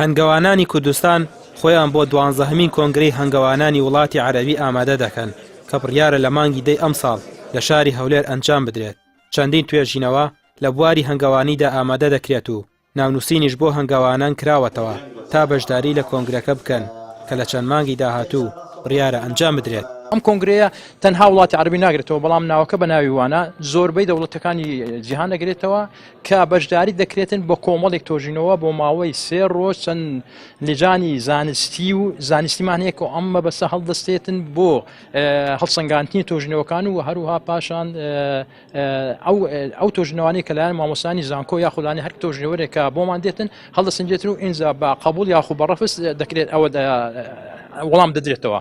هەنگەوانانی کوردستان خۆیان بۆ 12هەمین کۆنگرەی هەنگەوانانی وڵاتی عەرەبی ئامادە دەکەن کە بڕیارە لە مانگی دەی ئەم ساڵ لە شاری هەولێر ئەنجام بدرێت. چەندین توێژینەوە لە بواری هەنگەوانیدا ئامادە دەکرێت و ناونووسینیش بۆ هەنگەوانان کراوەتەوە تا بەشداری لە کۆنگرەکە بکەن کە لە چەند مانگی داهاتوو بڕیارە ئەنجام بدرێت. ئەم کۆنگرەیە تەنها وڵاتی عەرەبی ناگرێتەوە، بەڵام ناوەکە بە ناوی وانە زۆربەی دەوڵەتەکانی جیهان دەگرێتەوە کە بەشداری دەکرێتن بە کۆمەڵێک تۆژینەوە بۆ ماوەی 3 ڕۆژ چەند لیژانی زانستی و زانستیمان هەیە کە ئەمە بەسە هەڵدەستێتن بۆ هەڵسەنگاندنی تۆژینەوەکان و هەروها پاشان ئەو تۆژینەوانی کە لایەن مامۆستانی زانکۆ یاخودانی هەر تۆژینەوەرێکە بۆمان دێتن هەڵدەسەنجێتن و ئینجا بە قبول یاخود بە ڕەفس دەکرێت ئەوە وەڵام دەدرێتەوە.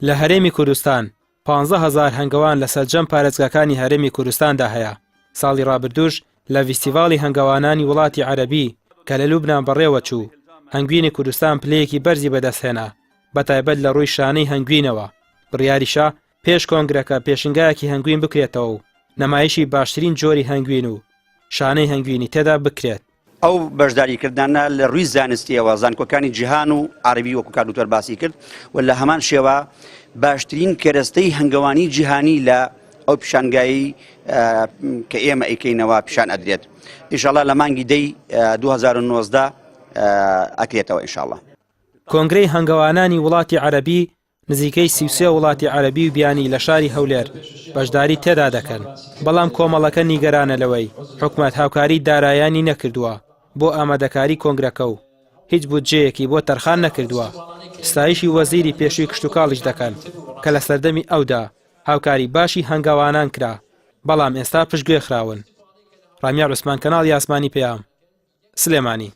لە هەرێمی کوردستان 15,000 هەنگەوان لە سەرجەم پارێزگاکانی هەرێمی کوردستاندا هەیە. ساڵی ڕابردووش لە فیستیڤاڵی هەنگەوانانی وڵاتی عەرەبی کە لە لوبنان بەڕێوە چوو، هەنگوینی کوردستان پلەیەکی بەرزی بەدەستهێنا بەتایبەت لە ڕووی شانەی هەنگوینەوە. بڕیاریشە پێش کۆنگرەکە پێشنگایەکی هەنگوین بکرێتەوە و نەمایشی باشترین جۆری هەنگوین و شانەی هەنگوینی تێدا بکرێت. ئەو بەشداریکردانە لە ڕووی زانستیەوە زانکۆکانی جیهان و عەرەبی وەکو کار دکتۆر باسی کرد و لە هەمان شێوە باشترین کەرەستەی هەنگەوانی جیهانی لە ئەو پیشانگایی کە ئێمە ئەیکەینەوە پیشان ئەدرێت. ئینشاڵڵا لە مانگی دەی 2019 ئەکرێتەوە ئینشاڵڵا. کۆنگرەی هەنگەوانانی وڵاتی عەرەبی نزیکەی 33 وڵاتی عەرەبی و بیانی لە شاری هەولێر بەشداری تێدا دەکەن، بەڵام کۆمەڵەکە نیگەرانە لەوەی حکومەت هاوکاری دارایانی نەکردووە بۆ ئامادەکاری کۆنگرەکە و هیچ بودجەیەکی بۆ تەرخان نەکردووە. ستایشی وەزیری پێشووی کشتوکاڵیش دەکەن کە لە سەردەمی ئەودا هاوکاری باشی هەنگاوانان کرا، بەڵام ئێستا پشتگوێ خراون. ڕامیار عوسمان، کەناڵی ئاسمانی پێام، سلێمانی.